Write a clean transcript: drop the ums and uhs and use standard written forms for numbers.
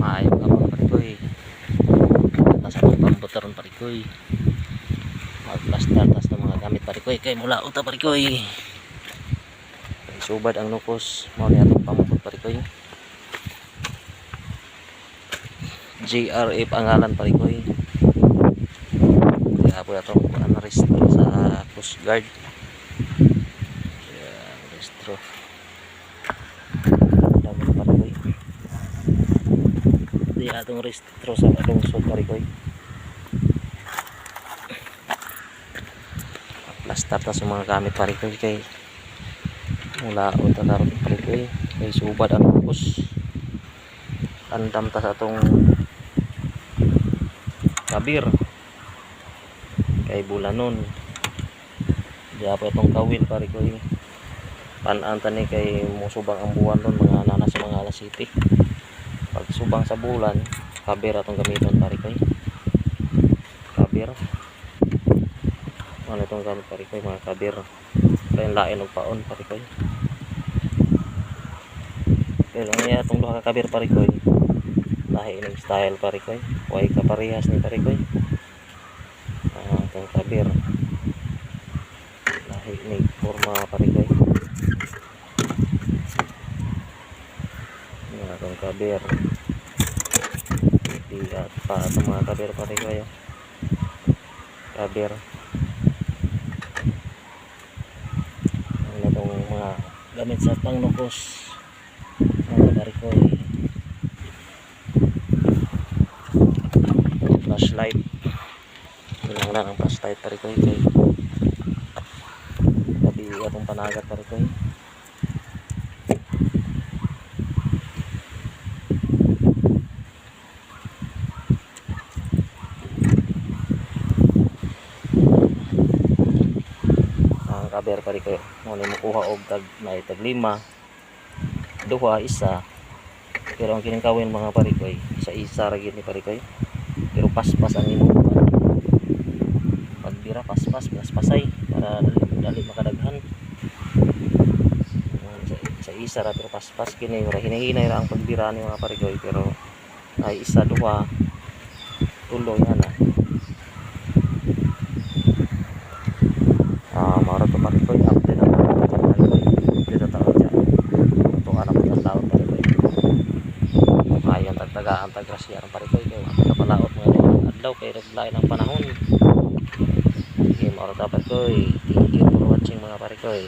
maayo ka mga parikoy. Tapos atong pambuteron parikoy. Magplastar tas ng mga gamit parikoy kay mula uta parikoy. Subad ang nukos mao ni atong pamubot parikoy. GRA pangalan parikoy. Kaya po atong anarestro sa Coast Guard. Anarestro. Dami parikoy. Di atong restro sa lungsod parikoy. Plastar ta sa mga gamit parikoy kay mula unta karon parikoy kay subad ang nukos. Andam ta sa atong kabir kay bulanon diya po itong kawil parikoy pananta ni kay musubang ang buwan ron mga nana sa mga alas city pag subang sa bulan kabir atong gamiton parikoy kabir ano itong gamit parikoy mga kabir kaya lain og paon parikoy pero niya itong duha ka kabir parikoy lahi ng style parikoy way kaparehas ni parikoy itong kabir lahi ni forma parikoy itong kabir di at pa itong mga kabir parikoy kabir ano itong mga gamit sa pangnukos mga parikoy flashlight bilang lang ang flashlight parikoy kay gabi atong panagat parikoy ang kaber parikoy mo ni makuha og tag may tag 5 duha isa pero ang kining kawin mga parikoy isa ra gyud ni parikoy pero paspas ang imong pagbira paspasay para dali makadaghan sa isa ra pero paspas kini ora hinahinay ra ang pagbira ni mga parikoy pero ay isa duha tulo ana mara to parikoy update ang parikoy dito taon dyan itong anak ng taon parikoy ayan tagtagaan tagrasya ang parikoy kaya kapalaot mga adlaw kay naglain ang panahon. Okay, mara ta parikoy. Thank you for watching mga parikoy.